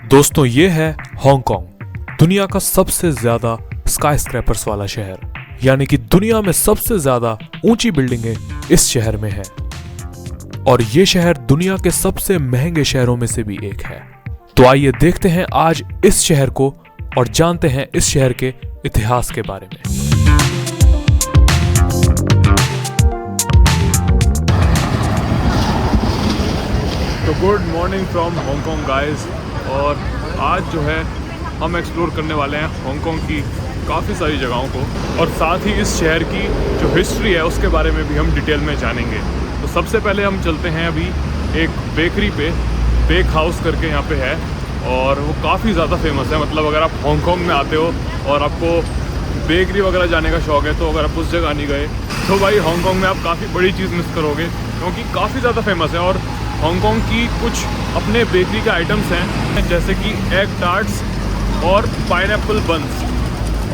दोस्तों ये है हांगकांग, दुनिया का सबसे ज्यादा स्काई स्क्रैपर्स वाला शहर, यानी कि दुनिया में सबसे ज्यादा ऊंची बिल्डिंगें इस शहर में है। और ये शहर दुनिया के सबसे महंगे शहरों में से भी एक है। तो आइए देखते हैं आज इस शहर को और जानते हैं इस शहर के इतिहास के बारे में। तो good morning from Hong Kong guys. और आज जो है हम एक्सप्लोर करने वाले हैं हांगकांग की काफ़ी सारी जगहों को, और साथ ही इस शहर की जो हिस्ट्री है उसके बारे में भी हम डिटेल में जानेंगे। तो सबसे पहले हम चलते हैं अभी एक बेकरी पे, बेक हाउस करके यहाँ पे है, और वो काफ़ी ज़्यादा फेमस है। मतलब अगर आप हांगकांग में आते हो और आपको बेकरी वगैरह जाने का शौक़ है, तो अगर आप उस जगह नहीं गए तो भाई हांगकांग में आप काफ़ी बड़ी चीज़ मिस करोगे, क्योंकि काफ़ी ज़्यादा फेमस है। और हांगकांग की कुछ अपने बेकरी के आइटम्स हैं, जैसे कि एग टार्ट्स और पाइनएप्पल बन्स,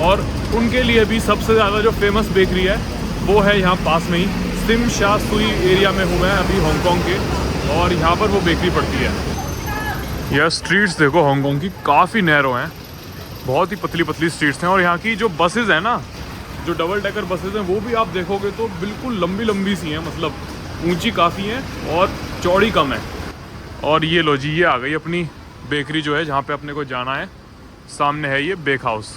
और उनके लिए भी सबसे ज़्यादा जो फेमस बेकरी है वो है यहाँ पास में ही। सिम शा सुई एरिया में हूँ मैं अभी हांगकांग के, और यहाँ पर वो बेकरी पड़ती है। यह स्ट्रीट्स देखो हांगकांग की काफ़ी नैरो हैं, बहुत ही पतली पतली स्ट्रीट्स हैं। और यहाँ की जो बसेज़ हैं ना, जो डबल डेकर बसेज़ हैं, वो भी आप देखोगे तो बिल्कुल लंबी लंबी सी हैं, मतलब ऊंची काफ़ी हैं और चौड़ी कम है। और ये लो जी, ये आ गई अपनी बेकरी जो है जहाँ पे अपने को जाना है। सामने है ये बेक हाउस,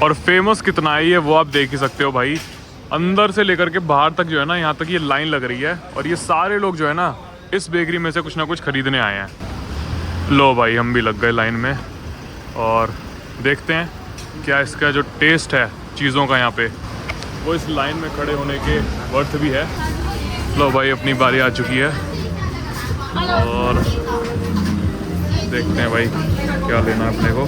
और फेमस कितना है ये वो आप देख ही सकते हो भाई। अंदर से लेकर के बाहर तक जो है ना, यहाँ तक ये लाइन लग रही है, और ये सारे लोग जो है ना इस बेकरी में से कुछ ना कुछ ख़रीदने आए हैं। लो भाई, हम भी लग गए लाइन में, और देखते हैं क्या इसका जो टेस्ट है चीज़ों का यहाँ पे, वो इस लाइन में खड़े होने के वर्थ भी है। लो भाई, अपनी बारी आ चुकी है, और देखते हैं भाई क्या लेना है अपने को।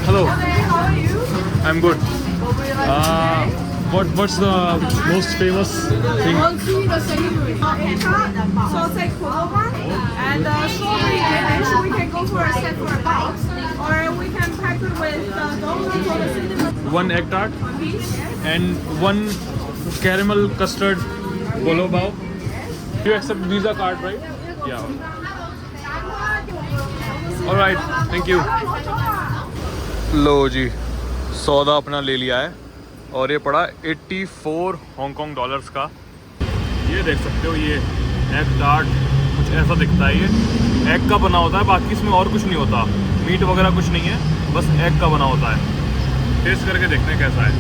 Hello, I am good. What's the most famous thing? The savory. So it's like one and strawberry garnish. We can go for a set for a box, or we can pack it with donuts or the cinnamon. One egg tart Piece. and one caramel custard bolo bao. You accept Visa card, right? Yeah. All right, thank you. लो जी, सौदा अपना ले लिया है, और ये पड़ा 84 Hong Kong dollars का। ये देख सकते हो, ये एग टार्ट कुछ ऐसा दिखता है। ये एग का बना होता है, बाकी इसमें और कुछ नहीं होता, मीट वगैरह कुछ नहीं है, बस एग का बना होता है। टेस्ट करके देखते हैं कैसा है।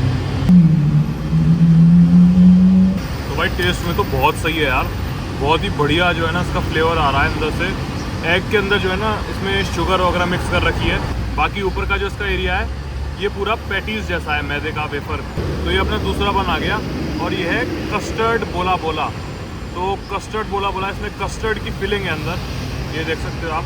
तो भाई टेस्ट में तो बहुत सही है यार, बहुत ही बढ़िया जो है ना इसका फ्लेवर आ रहा है अंदर से। एग के अंदर जो है ना इसमें शुगर वगैरह मिक्स कर रखी है। बाकी ऊपर का जो इसका एरिया है ये पूरा पैटीज जैसा है, मैदे का वेफर। तो ये अपना दूसरा बन आ गया, और ये है कस्टर्ड बोला बोला। तो कस्टर्ड बोला बोला, इसमें कस्टर्ड की फिलिंग है अंदर, ये देख सकते हो आप।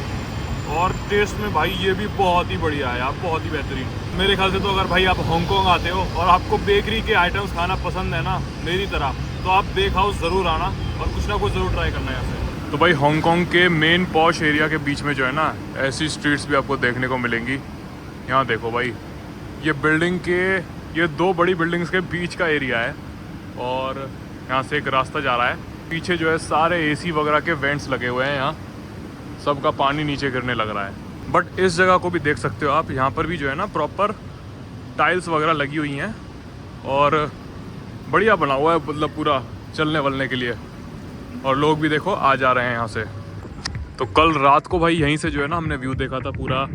और टेस्ट में भाई ये भी बहुत ही बढ़िया है यार, बहुत ही बेहतरीन। मेरे ख्याल से तो अगर भाई आप हांगकांग आते हो और आपको बेकरी के आइटम्स खाना पसंद है ना मेरी तरह, तो आप बेक हाउस ज़रूर आना और कुछ ना कुछ ज़रूर ट्राई करना है यहाँ से। तो भाई हांगकांग के मेन पॉश एरिया के बीच में जो है ना, ऐसी स्ट्रीट्स भी आपको देखने को मिलेंगी। यहाँ देखो भाई, ये बिल्डिंग के, ये दो बड़ी बिल्डिंग्स के बीच का एरिया है, और यहाँ से एक रास्ता जा रहा है। पीछे जो है सारे एसी वगैरह के वेंट्स लगे हुए हैं, यहाँ सबका पानी नीचे गिरने लग रहा है। बट इस जगह को भी देख सकते हो आप, यहाँ पर भी जो है ना प्रॉपर टाइल्स वगैरह लगी हुई हैं, और बढ़िया बना हुआ है, मतलब पूरा चलने वलने के लिए। और लोग भी देखो आ जा रहे हैं यहाँ से। तो कल रात को भाई यहीं से जो है ना हमने व्यू देखा था, पूरा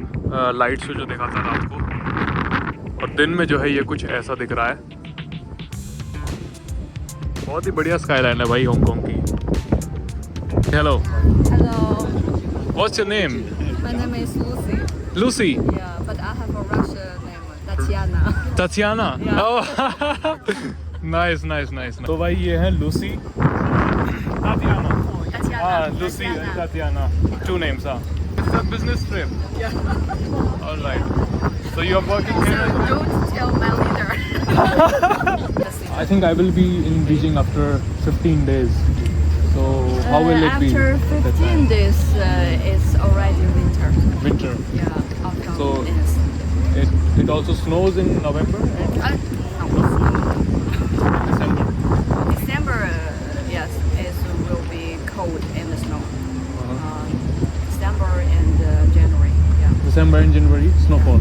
लाइट से जो देखा था रात को, और दिन में जो है ये कुछ ऐसा दिख रहा है। बहुत ही बढ़िया स्काईलाइन है भाई हांगकांग की। Hello. Hello, what's your name? my name is Lucy. Lucy. Yeah, but I have a Russian name, Tatiana. Tatiana. Yeah. Oh. nice. तो भाई ये है लूसी, तातियाना। Tatiana. हाँ, Lucy and Tatiana. Two names, हाँ. It's a business trip. Yeah. All right. So you are working So here? don't tell my leader. I think I will be in Beijing after 15 days. So how will it be? After that 15 time? days, it's already winter. Winter. Yeah, autumn So- is. It also snows in November and December. December, yes, it will be cold and snow. December and December and January snowfall.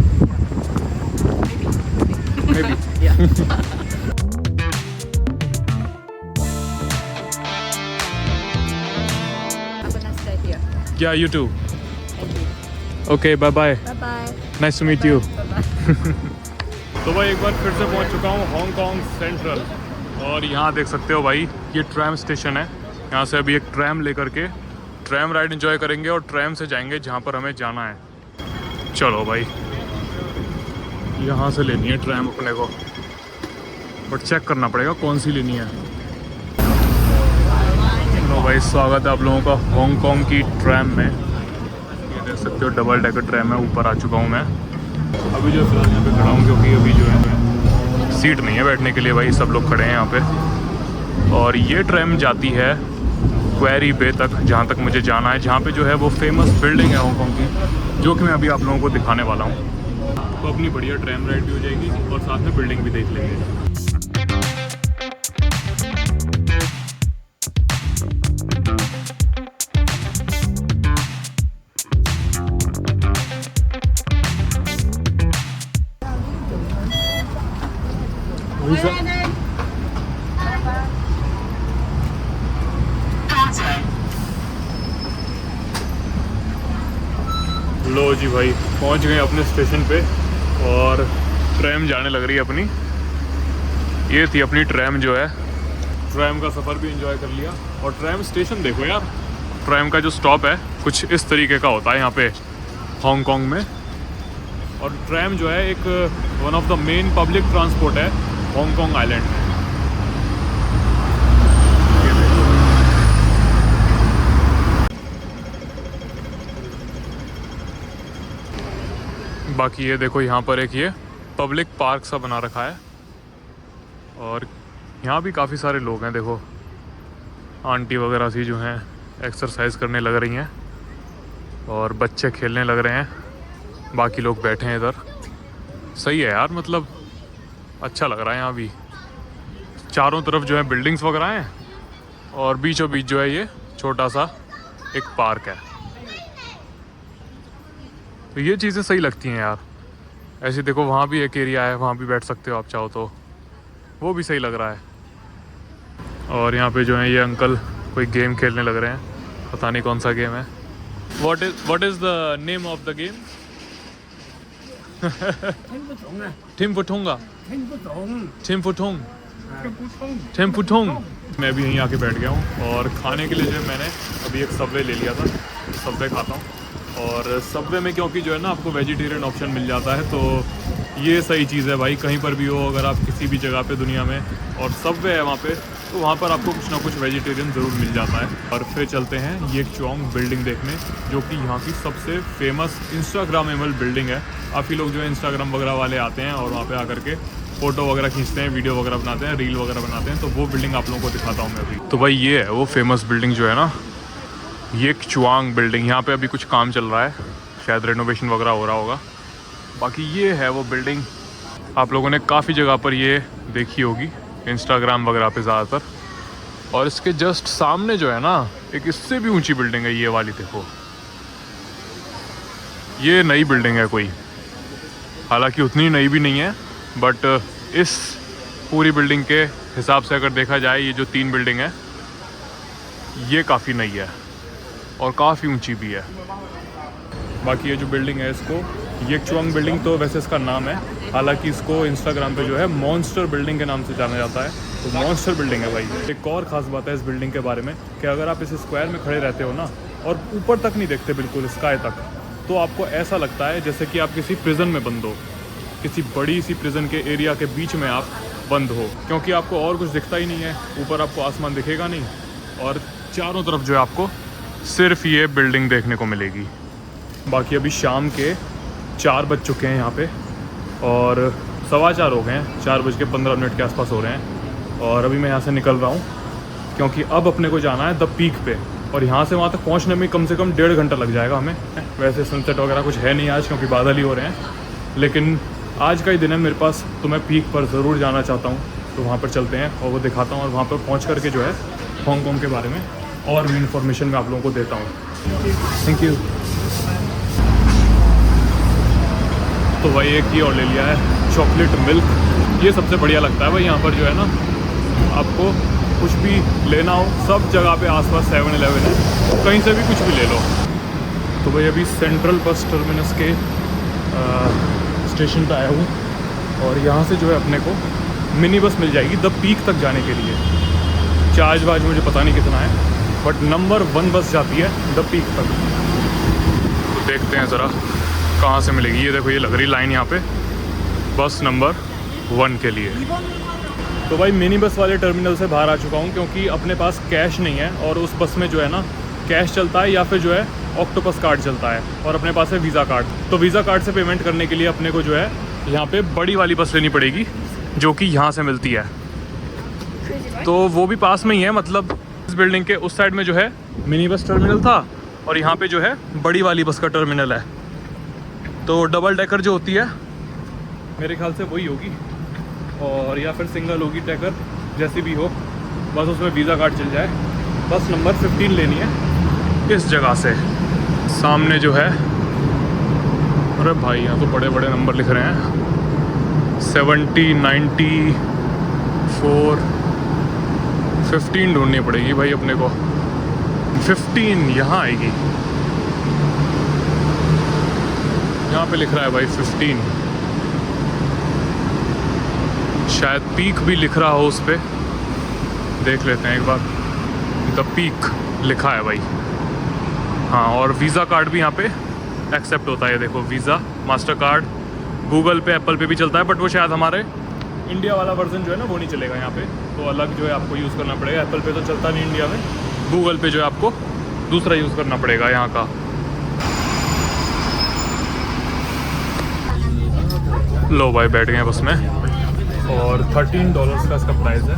Maybe. Yeah. Have a nice day here. Yeah, you too. Thank you. Okay, bye bye. Bye bye. Nice to meet you. Bye bye. तो भाई एक बार फिर से पहुंच चुका हूँ Hong Kong central और यहाँ देख सकते हो भाई ये ट्रैम स्टेशन है। यहाँ से अभी एक ट्रैम लेकर के ट्रैम राइड एंजॉय करेंगे और ट्रैम से जाएंगे जहाँ पर हमें जाना है। चलो भाई यहाँ से लेनी है ट्रैम अपने को, बट चेक करना पड़ेगा कौन सी लेनी है। लो भाई स्वागत है आप लोगों का हांगकांग की ट्रैम में। ये देख सकते हो डबल डेकर ट्रैम है, ऊपर आ चुका हूँ मैं। अभी जो फिलहाल यहाँ पे खड़ा हूँ क्योंकि अभी जो है सीट नहीं है बैठने के लिए भाई, सब लोग खड़े हैं यहाँ पे। और ये ट्रैम जाती है क्वेरी बे तक, जहाँ तक मुझे जाना है, जहाँ पे जो है वो फेमस बिल्डिंग है हांगकांग की, जो कि मैं अभी आप लोगों को दिखाने वाला हूँ। तो अपनी बढ़िया ट्रैम राइड भी हो जाएगी और साथ में बिल्डिंग भी देख लेंगे। लो जी भाई पहुंच गए अपने स्टेशन पे और ट्रैम जाने लग रही है अपनी। ये थी अपनी ट्रैम जो है, ट्रैम का सफ़र भी एंजॉय कर लिया। और ट्रैम स्टेशन देखो यार, ट्रैम का जो स्टॉप है कुछ इस तरीके का होता है यहाँ पे हांगकांग में। और ट्रैम जो है एक one of the main public transport है हांगकांग आइलैंड में। बाकी ये देखो यहाँ पर एक ये पब्लिक पार्क सा बना रखा है और यहाँ भी काफ़ी सारे लोग हैं। देखो आंटी वगैरह सी जो हैं एक्सरसाइज करने लग रही हैं और बच्चे खेलने लग रहे हैं, बाकी लोग बैठे हैं इधर। सही है यार, मतलब अच्छा लग रहा है। यहाँ भी चारों तरफ जो है बिल्डिंग्स वगैरह हैं और बीचों बीच जो है ये छोटा सा एक पार्क है। तो ये चीज़ें सही लगती हैं यार। ऐसे देखो वहाँ भी एक एरिया है, वहाँ भी बैठ सकते हो आप चाहो तो, वो भी सही लग रहा है। और यहाँ पे जो है ये अंकल कोई गेम खेलने लग रहे हैं, पता नहीं कौन सा गेम है। What is the name of the game? टिम्पुटोंगा। टिम्पुटोंग। मैं भी यहीं आके बैठ गया हूँ और खाने के लिए जो है मैंने अभी एक सबवे ले लिया था, सबवे खाता हूँ। और सबवे में क्योंकि जो है ना आपको वेजिटेरियन ऑप्शन मिल जाता है, तो ये सही चीज़ है भाई। कहीं पर भी हो अगर आप किसी भी जगह पे दुनिया में और सबवे है वहाँ पे, तो वहाँ पर आपको कुछ ना कुछ वेजिटेरियन ज़रूर मिल जाता है। और फिर चलते हैं येकचुआंग बिल्डिंग देखने, जो कि यहाँ की सबसे फेमस इंस्टाग्रामेबल बिल्डिंग है। काफ़ी लोग जो है इंस्टाग्राम वगैरह वाले आते हैं और वहाँ पर आकर के फ़ोटो वगैरह खींचते हैं, वीडियो वगैरह बनाते हैं, रील वगैरह बनाते हैं। तो वो बिल्डिंग आप लोगों को दिखाता हूँ मैं अभी। तो भाई ये है वो फेमस बिल्डिंग जो है ना, येकचुआंग बिल्डिंग। यहाँ पे अभी कुछ काम चल रहा है, शायद रेनोवेशन वगैरह हो रहा होगा। बाकी ये है वो बिल्डिंग, आप लोगों ने काफ़ी जगह पर ये देखी होगी इंस्टाग्राम वगैरह पे ज़्यादातर। और इसके जस्ट सामने जो है ना एक इससे भी ऊंची बिल्डिंग है, ये वाली देखो। ये नई बिल्डिंग है कोई, हालांकि उतनी नई भी नहीं है, बट इस पूरी बिल्डिंग के हिसाब से अगर देखा जाए ये जो 3 बिल्डिंग है ये काफ़ी नई है और काफ़ी ऊंची भी है। बाकी ये जो बिल्डिंग है इसको येकचुआंग बिल्डिंग तो वैसे इसका नाम है, हालांकि इसको इंस्टाग्राम पे जो है मॉन्स्टर बिल्डिंग के नाम से जाना जाता है। तो मॉन्स्टर बिल्डिंग है भाई। एक और ख़ास बात है इस बिल्डिंग के बारे में कि अगर आप इस स्क्वायर में खड़े रहते हो ना और ऊपर तक नहीं देखते बिल्कुल स्काई तक, तो आपको ऐसा लगता है जैसे कि आप किसी प्रिजन में बंद हो, किसी बड़ी सी प्रिजन के एरिया के बीच में आप बंद हो, क्योंकि आपको और कुछ दिखता ही नहीं है। ऊपर आपको आसमान दिखेगा नहीं और चारों तरफ जो है आपको सिर्फ ये बिल्डिंग देखने को मिलेगी। बाकी अभी शाम के 4 बज चुके हैं यहाँ पे और 4:15 हो गए हैं, 4:15 के आसपास हो रहे हैं। और अभी मैं यहाँ से निकल रहा हूँ क्योंकि अब अपने को जाना है द पीक पे, और यहाँ से वहाँ तक पहुँचने में कम से कम 1.5 घंटा लग जाएगा हमें। वैसे सनसेट वगैरह कुछ है नहीं आज क्योंकि बादल ही हो रहे हैं, लेकिन आज का ही दिन है मेरे पास, तो मैं पीक पर ज़रूर जाना चाहता हूँ। तो वहाँ पर चलते हैं और वो दिखाता हूँ, और वहाँ पर पहुँच करके जो है हांगकांग के बारे में और भी इन्फॉर्मेशन मैं आप लोगों को देता हूँ। Thank you. तो भाई एक ही और ले लिया है चॉकलेट मिल्क। ये सबसे बढ़िया लगता है भाई यहाँ पर जो है ना, आपको कुछ भी लेना हो सब जगह पे आसपास 7-Eleven है, तो कहीं से भी कुछ भी ले लो। तो भाई अभी सेंट्रल बस टर्मिनस के स्टेशन पर आया हूँ और यहाँ से जो है अपने को मिनी बस मिल जाएगी द पीक तक जाने के लिए। चार्ज वार्ज मुझे पता नहीं कितना है, बट नंबर 1 बस जाती है द पीक तक। तो देखते हैं ज़रा कहाँ से मिलेगी। ये देखो ये लग रही लाइन यहाँ पे बस नंबर 1 के लिए। तो भाई मिनी बस वाले टर्मिनल से बाहर आ चुका हूँ क्योंकि अपने पास कैश नहीं है और उस बस में जो है ना कैश चलता है या फिर जो है ऑक्टोपस कार्ड चलता है और अपने पास है वीज़ा कार्ड। तो वीज़ा कार्ड से पेमेंट करने के लिए अपने को जो है यहाँ पे बड़ी वाली बस लेनी पड़ेगी जो कि यहाँ से मिलती है। तो वो भी पास में ही है, मतलब इस बिल्डिंग के उस साइड में जो है मिनी बस टर्मिनल था और यहाँ पे जो है बड़ी वाली बस का टर्मिनल है। तो डबल डेकर जो होती है मेरे ख्याल से वही होगी और या फिर सिंगल होगी डेकर, जैसी भी हो, बस उसमें वीज़ा कार्ड चल जाए। बस नंबर 15 लेनी है इस जगह से। सामने जो है, अरे भाई यहाँ तो बड़े बड़े नंबर लिख रहे हैं, 70, 90, 4, 15 ढूंढनी पड़ेगी भाई अपने को। 15 यहाँ आएगी, यहाँ पे लिख रहा है भाई 15। शायद पीक भी लिख रहा हो उस पर, देख लेते हैं एक बार। द पीक लिखा है भाई, हाँ। और वीज़ा कार्ड भी यहाँ पे एक्सेप्ट होता है। देखो वीज़ा, मास्टर कार्ड, गूगल पे, एप्पल पे भी चलता है, बट वो शायद हमारे इंडिया वाला वर्जन जो है ना वो नहीं चलेगा यहाँ पे, तो अलग जो है आपको यूज़ करना पड़ेगा। एप्पल पे तो चलता नहीं इंडिया में, गूगल पे जो है आपको दूसरा यूज़ करना पड़ेगा यहाँ का। लो भाई बैठ गए बस में और $13 का इसका प्राइस है,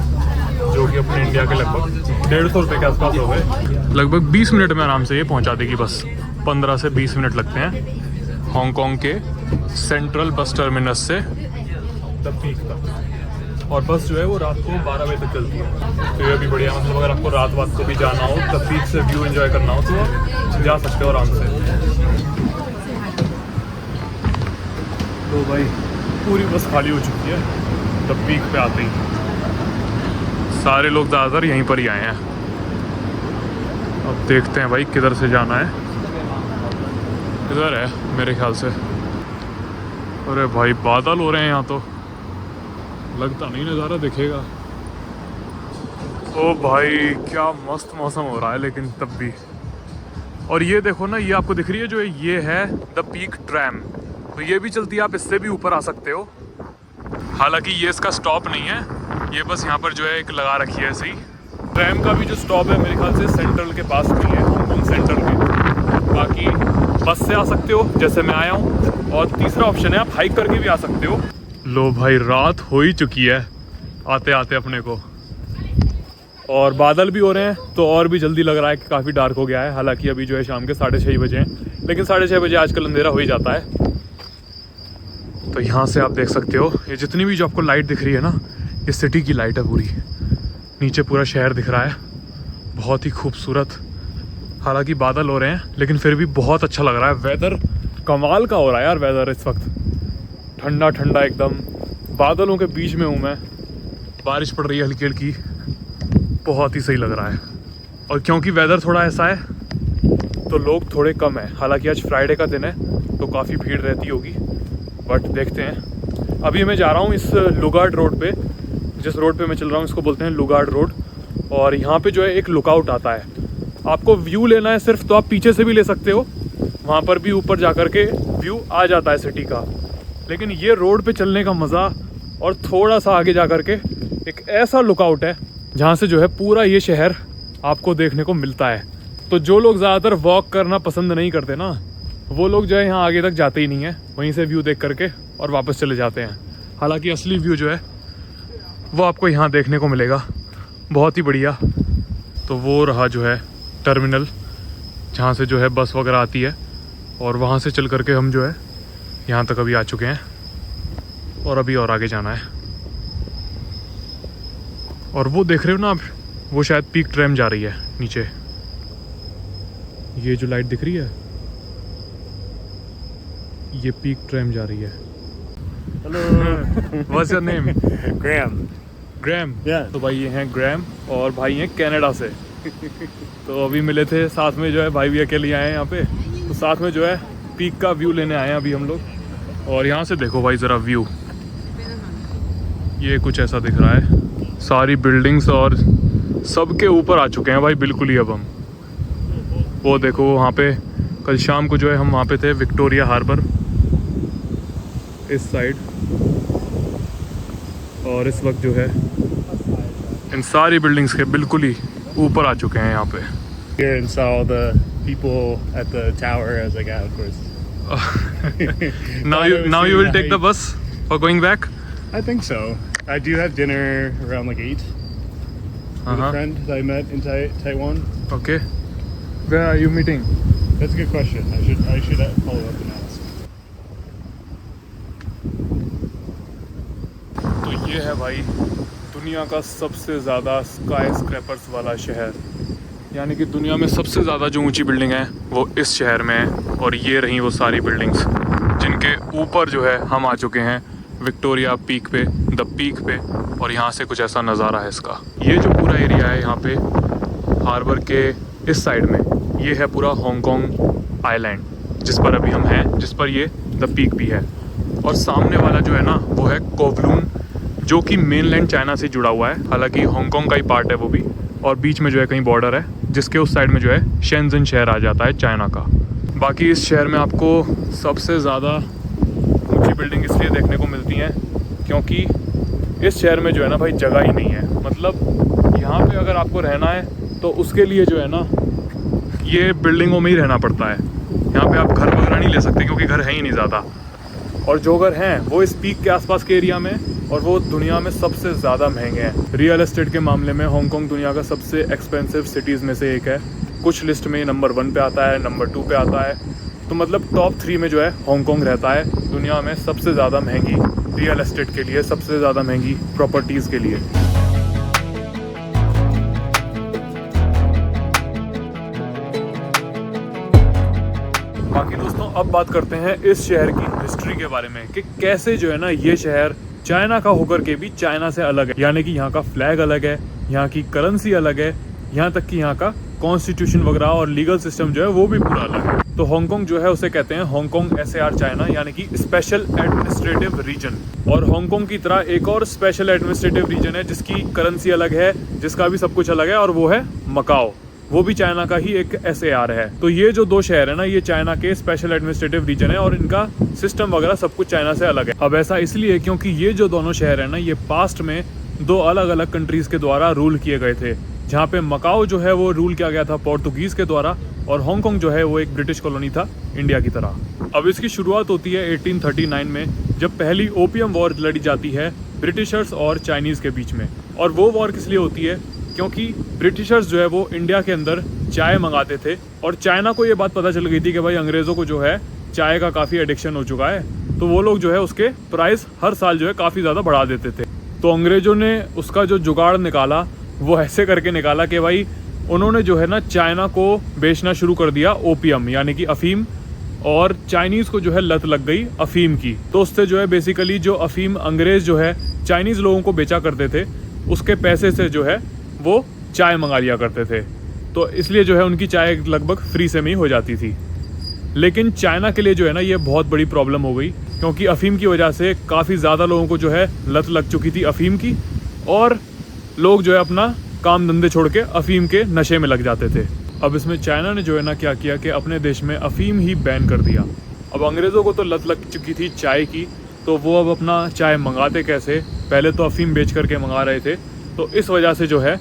जो कि अपने इंडिया के लगभग 150 रुपये के आसपास हो गए। लगभग 20 मिनट में आराम से ये पहुंचा देगी बस। 15 से 20 मिनट लगते हैं हांगकांग के सेंट्रल बस टर्मिनस से द पीक तक। और बस जो है वो रात को 12 बजे तक चलती है। तो ये भी बढ़िया, मतलब अगर आपको रात को भी जाना हो, द पीक से व्यू एंजॉय करना हो तो जा सकते हो आराम से। तो भाई पूरी बस खाली हो चुकी है द पीक पे आते ही। सारे लोग ज़्यादातर यहीं पर ही आए हैं। अब देखते हैं भाई किधर से जाना है। इधर है मेरे ख्याल से। अरे भाई बादल हो रहे हैं यहाँ, तो लगता नहीं नज़ारा दिखेगा। ओ भाई क्या मस्त मौसम हो रहा है, लेकिन तब भी। और ये देखो ना, ये आपको दिख रही है जो ये है द पीक ट्रैम, तो ये भी चलती है, आप इससे भी ऊपर आ सकते हो। हालांकि ये इसका स्टॉप नहीं है, ये बस यहाँ पर जो है एक लगा रखी है ऐसे ही। ट्रैम का भी जो स्टॉप है मेरे ख्याल से सेंट्रल के पास भी है, हांगकांग सेंट्रल के। बाकी बस से आ सकते हो जैसे मैं आया हूँ, और तीसरा ऑप्शन है आप हाइक करके भी आ सकते हो। लो भाई रात हो ही चुकी है आते आते अपने को, और बादल भी हो रहे हैं, तो और भी जल्दी लग रहा है कि काफ़ी डार्क हो गया है। हालांकि अभी जो है शाम के 6:30 बजे हैं, लेकिन 6:30 बजे आजकल अंधेरा हो ही जाता है। तो यहाँ से आप देख सकते हो ये जितनी भी जो आपको लाइट दिख रही है ना, ये सिटी की लाइट है पूरी। नीचे पूरा शहर दिख रहा है, बहुत ही खूबसूरत। हालांकि बादल हो रहे हैं, लेकिन फिर भी बहुत अच्छा लग रहा है। वेदर कमाल का हो रहा है यार, वेदर इस वक्त ठंडा ठंडा एकदम। बादलों के बीच में हूँ मैं, बारिश पड़ रही है हल्की हल्की, बहुत ही सही लग रहा है। और क्योंकि वेदर थोड़ा ऐसा है तो लोग थोड़े कम हैं। हालांकि आज फ्राइडे का दिन है तो काफ़ी भीड़ रहती होगी, बट देखते हैं। अभी मैं जा रहा हूँ इस लुगार्ड रोड पे, जिस रोड पे मैं चल रहा हूँ इसको बोलते हैं लुगार्ड रोड। और यहाँ पे जो है एक लुकआउट आता है, आपको व्यू लेना है सिर्फ, तो आप पीछे से भी ले सकते हो, वहाँ पर भी ऊपर जा कर के व्यू आ जाता है सिटी का। लेकिन ये रोड पे चलने का मज़ा, और थोड़ा सा आगे जा कर के एक ऐसा लुकआउट है जहाँ से जो है पूरा ये शहर आपको देखने को मिलता है। तो जो लोग ज़्यादातर वॉक करना पसंद नहीं करते ना, वो लोग जो है यहाँ आगे तक जाते ही नहीं हैं, वहीं से व्यू देख करके और वापस चले जाते हैं। हालांकि असली व्यू जो है वो आपको यहाँ देखने को मिलेगा, बहुत ही बढ़िया। तो वो रहा जो है टर्मिनल, जहाँ से जो है बस वगैरह आती है, और वहाँ से चल करके हम जो है यहाँ तक अभी आ चुके हैं, और अभी और आगे जाना है। और वो देख रहे हो ना आप, वो शायद पीक ट्रैम जा रही है नीचे। ये जो लाइट दिख रही है, ये पीक ट्रैम जा रही है। Hello. What's your name? Graham. Graham. Yeah. तो भाई ये हैं ग्रैम और भाई हैं कनाडा से। तो अभी मिले थे साथ में, जो है भाई भी अकेले आए हैं यहाँ पे, तो साथ में जो है पीक का व्यू लेने आए हैं अभी हम लोग। और यहाँ से देखो भाई ज़रा व्यू, ये कुछ ऐसा दिख रहा है, सारी बिल्डिंग्स और सबके ऊपर आ चुके हैं भाई बिल्कुल ही अब हम। वो देखो वहाँ पे कल शाम को जो है हम वहाँ पे थे विक्टोरिया हार्बर इस साइड, और इस वक्त जो है इन सारी बिल्डिंग्स के बिल्कुल ही ऊपर आ चुके हैं यहाँ पे। Here and saw all the people at the tower. I was like, ah, of course. now you will take the bus for going back? I think so. I do have dinner around like 8 with a friend that I met in Taiwan. Okay. Where are you meeting? That's a good question. I should follow up and ask. तो ये है भाई दुनिया का सबसे ज़्यादा sky scrapers वाला शहर, यानी कि दुनिया में सबसे ज़्यादा जो ऊंची बिल्डिंग है वो इस शहर में है। और ये रही वो सारी बिल्डिंग्स जिनके ऊपर जो है हम आ चुके हैं विक्टोरिया पीक पे, द पीक पे। और यहाँ से कुछ ऐसा नज़ारा है इसका। ये जो पूरा एरिया है यहाँ पे हार्बर के इस साइड में, ये है पूरा हांगकांग आइलैंड जिस पर अभी हम हैं, जिस पर ये द पीक भी है। और सामने वाला जो है ना वो है कोवलून, जो कि मेनलैंड चाइना से जुड़ा हुआ है, हालांकि हांगकांग का ही पार्ट है वो भी। और बीच में जो है कहीं बॉर्डर है जिसके उस साइड में जो है शेंजन शहर आ जाता है चाइना का। बाकी इस शहर में आपको सबसे ज़्यादा ऊंची बिल्डिंग इसलिए देखने को मिलती हैं क्योंकि इस शहर में जो है ना भाई जगह ही नहीं है। मतलब यहाँ पे अगर आपको रहना है तो उसके लिए जो है ना ये बिल्डिंगों में ही रहना पड़ता है। यहाँ पे आप घर वगैरह नहीं ले सकते क्योंकि घर है ही नहीं ज़्यादा। और जो घर हैं वो इस पीक के आसपास के एरिया में, और वो दुनिया में सबसे ज़्यादा महंगे हैं। रियल एस्टेट के मामले में हांगकांग दुनिया का सबसे एक्सपेंसिव सिटीज़ में से एक है। कुछ लिस्ट में नंबर 1 पे आता है, नंबर 2 पे आता है। तो मतलब टॉप 3 में जो है हांगकांग रहता है दुनिया में सबसे ज़्यादा महंगी रियल एस्टेट के लिए, सबसे ज़्यादा महंगी प्रॉपर्टीज़ के लिए। बाकी दोस्तों अब बात करते हैं इस शहर की हिस्ट्री के बारे में कि कैसे जो है ना ये शहर चाइना का होकर के भी चाइना से अलग है। यानी कि यहाँ का फ्लैग अलग है, यहाँ की करेंसी अलग है, यहाँ तक कि यहाँ का कॉन्स्टिट्यूशन वगैरह और लीगल सिस्टम जो है वो भी पूरा अलग है। तो हांगकांग जो है उसे कहते हैं हांगकांग SAR चाइना, यानी कि स्पेशल एडमिनिस्ट्रेटिव रीजन। और हांगकांग की तरह एक और स्पेशल एडमिनिस्ट्रेटिव रीजन है जिसकी करेंसी अलग है, जिसका भी सब कुछ अलग है, और वो है मकाओ। वो भी चाइना का ही एक SAR है। तो ये जो 2 शहर है ना ये चाइना के स्पेशल एडमिनिस्ट्रेटिव रीजन है और इनका सिस्टम वगैरह सब कुछ चाइना से अलग है। अब ऐसा इसलिए क्योंकि ये जो दोनों शहर है ना ये पास्ट में 2 अलग अलग कंट्रीज के द्वारा रूल किए गए थे, जहाँ पे मकाओ जो है वो रूल किया गया था पोर्तुगीज के द्वारा, और हांगकांग जो है वो एक ब्रिटिश कॉलोनी था इंडिया की तरह। अब इसकी शुरुआत होती है 1839 में, जब पहली ओपियम वॉर लड़ी जाती है ब्रिटिशर्स और चाइनीज़ के बीच में। और वो वॉर किस लिए होती है? क्योंकि ब्रिटिशर्स जो है वो इंडिया के अंदर चाय मंगाते थे, और चाइना को ये बात पता चल गई थी कि भाई अंग्रेज़ों को जो है चाय का काफ़ी एडिक्शन हो चुका है, तो वो लोग जो है उसके प्राइस हर साल जो है काफ़ी ज़्यादा बढ़ा देते थे। तो अंग्रेज़ों ने उसका जो जुगाड़ निकाला वो ऐसे करके निकाला कि भाई उन्होंने जो है ना चाइना को बेचना शुरू कर दिया ओपियम, यानी कि अफीम, और चाइनीज़ को जो है लत लग गई अफीम की। तो उससे जो है बेसिकली जो अफीम अंग्रेज़ जो है चाइनीज़ लोगों को बेचा करते थे, उसके पैसे से जो है वो चाय मंगा लिया करते थे। तो इसलिए जो है उनकी चाय लगभग फ्री से में ही हो जाती थी। लेकिन चाइना के लिए जो है ना ये बहुत बड़ी प्रॉब्लम हो गई, क्योंकि अफीम की वजह से काफ़ी ज़्यादा लोगों को जो है लत लग चुकी थी अफीम की, और लोग जो है अपना काम धंधे छोड़ के अफीम के नशे में लग जाते थे। अब इसमें चाइना ने जो है ना क्या किया कि अपने देश में अफीम ही बैन कर दिया। अब अंग्रेज़ों को तो लत लग चुकी थी चाय की, तो वो अब अपना चाय मंगाते कैसे? पहले तो अफीम बेच करके मंगा रहे थे। तो इस वजह से जो है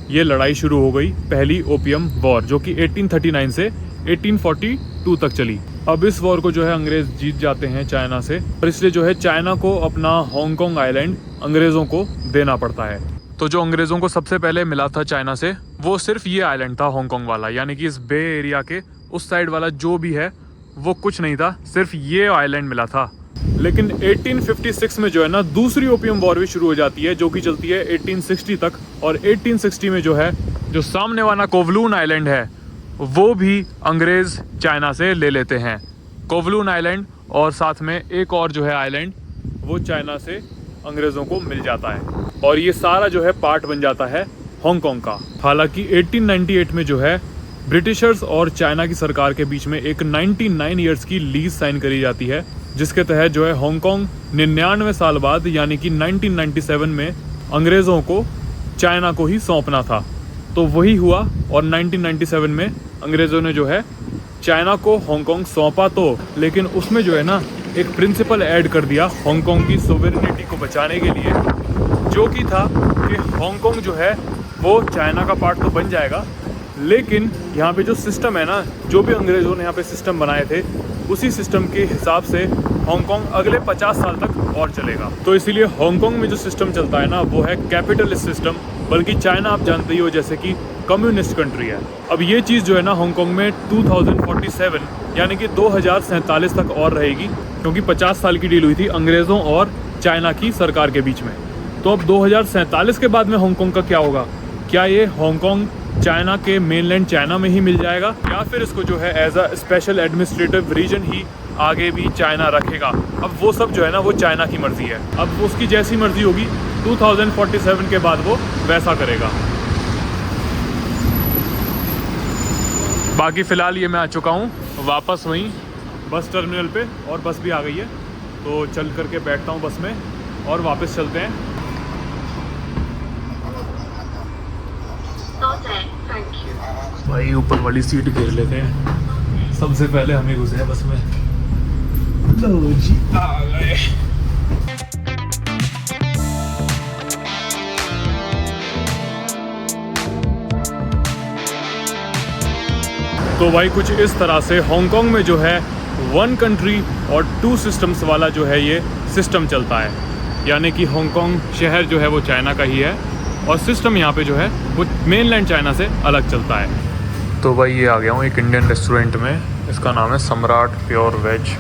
ये लड़ाई शुरू हो गई, पहली ओपियम वॉर, जो कि 1839 से 1842 तक चली। अब इस वॉर को जो है अंग्रेज़ जीत जाते हैं चाइना से, और इसलिए जो है चाइना को अपना हांगकांग आइलैंड अंग्रेज़ों को देना पड़ता है। तो जो अंग्रेज़ों को सबसे पहले मिला था चाइना से वो सिर्फ ये आइलैंड था हांगकांग वाला, यानी कि इस बे एरिया के उस साइड वाला जो भी है वो कुछ नहीं था, सिर्फ ये आइलैंड मिला था। लेकिन 1856 में जो है ना दूसरी ओपियम वॉर भी शुरू हो जाती है, जो कि चलती है 1860 तक। और 1860 में जो है जो सामने वाला कोवलून आइलैंड है वो भी अंग्रेज़ चाइना से ले लेते हैं। कोवलून आइलैंड और साथ में एक और जो है आइलैंड वो चाइना से अंग्रेज़ों को मिल जाता है और ये सारा जो है पार्ट बन जाता है हांगकांग का। हालांकि 1898 में जो है ब्रिटिशर्स और चाइना की सरकार के बीच में एक 99 ईयर्स की लीज साइन करी जाती है, जिसके तहत जो है हांगकांग 99 साल बाद यानी कि 1997 में अंग्रेज़ों को चाइना को ही सौंपना था। तो वही हुआ और 1997 में अंग्रेज़ों ने जो है चाइना को हांगकांग सौंपा, तो लेकिन उसमें जो है ना एक प्रिंसिपल ऐड कर दिया हांगकांग की सोवेरेनिटी को बचाने के लिए, जो कि था कि हांगकांग जो है वो चाइना का पार्ट तो बन जाएगा, लेकिन यहाँ पे जो सिस्टम है ना, जो भी अंग्रेज़ों ने यहाँ पे सिस्टम बनाए थे उसी सिस्टम के हिसाब से हांगकांग अगले 50 साल तक और चलेगा। तो इसीलिए हांगकांग में जो सिस्टम चलता है ना वो है कैपिटलिस्ट सिस्टम, बल्कि चाइना आप जानते ही हो जैसे कि कम्युनिस्ट कंट्री है। अब ये चीज़ जो है ना हांगकांग में 2047 यानी कि 2047 तक और रहेगी, क्योंकि 50 साल की डील हुई थी अंग्रेज़ों और चाइना की सरकार के बीच में। तो अब 2047 के बाद में हांगकांग का क्या होगा? क्या ये हांगकांग चाइना के मेनलैंड चाइना में ही मिल जाएगा, या फिर इसको जो है as a special administrative region ही आगे भी चाइना रखेगा? अब वो सब जो है ना वो चाइना की मर्जी है। अब उसकी जैसी मर्जी होगी 2047 के बाद वो वैसा करेगा। बाकी फ़िलहाल ये मैं आ चुका हूँ वापस वहीं बस टर्मिनल पे और बस भी आ गई है, तो चल करके बैठता हूँ बस में और वापस चलते हैं। भाई ऊपर वाली सीट घेर लेते हैं, सबसे पहले हमें घुसे हैं बस में। लो जी आ गए। तो भाई कुछ इस तरह से हांगकांग में जो है 1 कंट्री और 2 सिस्टम्स वाला जो है ये सिस्टम चलता है, यानी कि हांगकांग शहर जो है वो चाइना का ही है और सिस्टम यहाँ पे जो है वो मेनलैंड चाइना से अलग चलता है। तो भाई ये आ गया हूँ एक इंडियन रेस्टोरेंट में, इसका नाम है सम्राट प्योर वेज।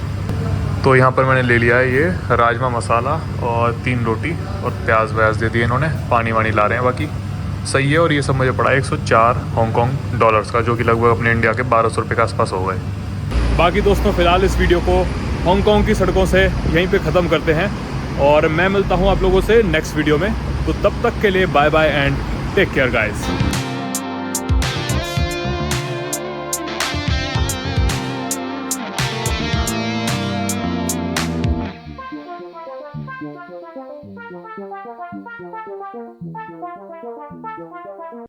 तो यहाँ पर मैंने ले लिया है ये राजमा मसाला और 3 रोटी और प्याज व्याज दे दिए इन्होंने, पानी वानी ला रहे हैं, बाकी सही है। और ये सब मुझे पड़ा 104 हांगकांग डॉलर्स का, जो कि लगभग अपने इंडिया के 1200 रुपये के आसपास हो गए। बाकी दोस्तों फ़िलहाल इस वीडियो को हांगकांग की सड़कों से यहीं पे ख़त्म करते हैं और मैं मिलता हूँ आप लोगों से नेक्स्ट वीडियो में। तो तब तक के लिए bye bye and take care guys.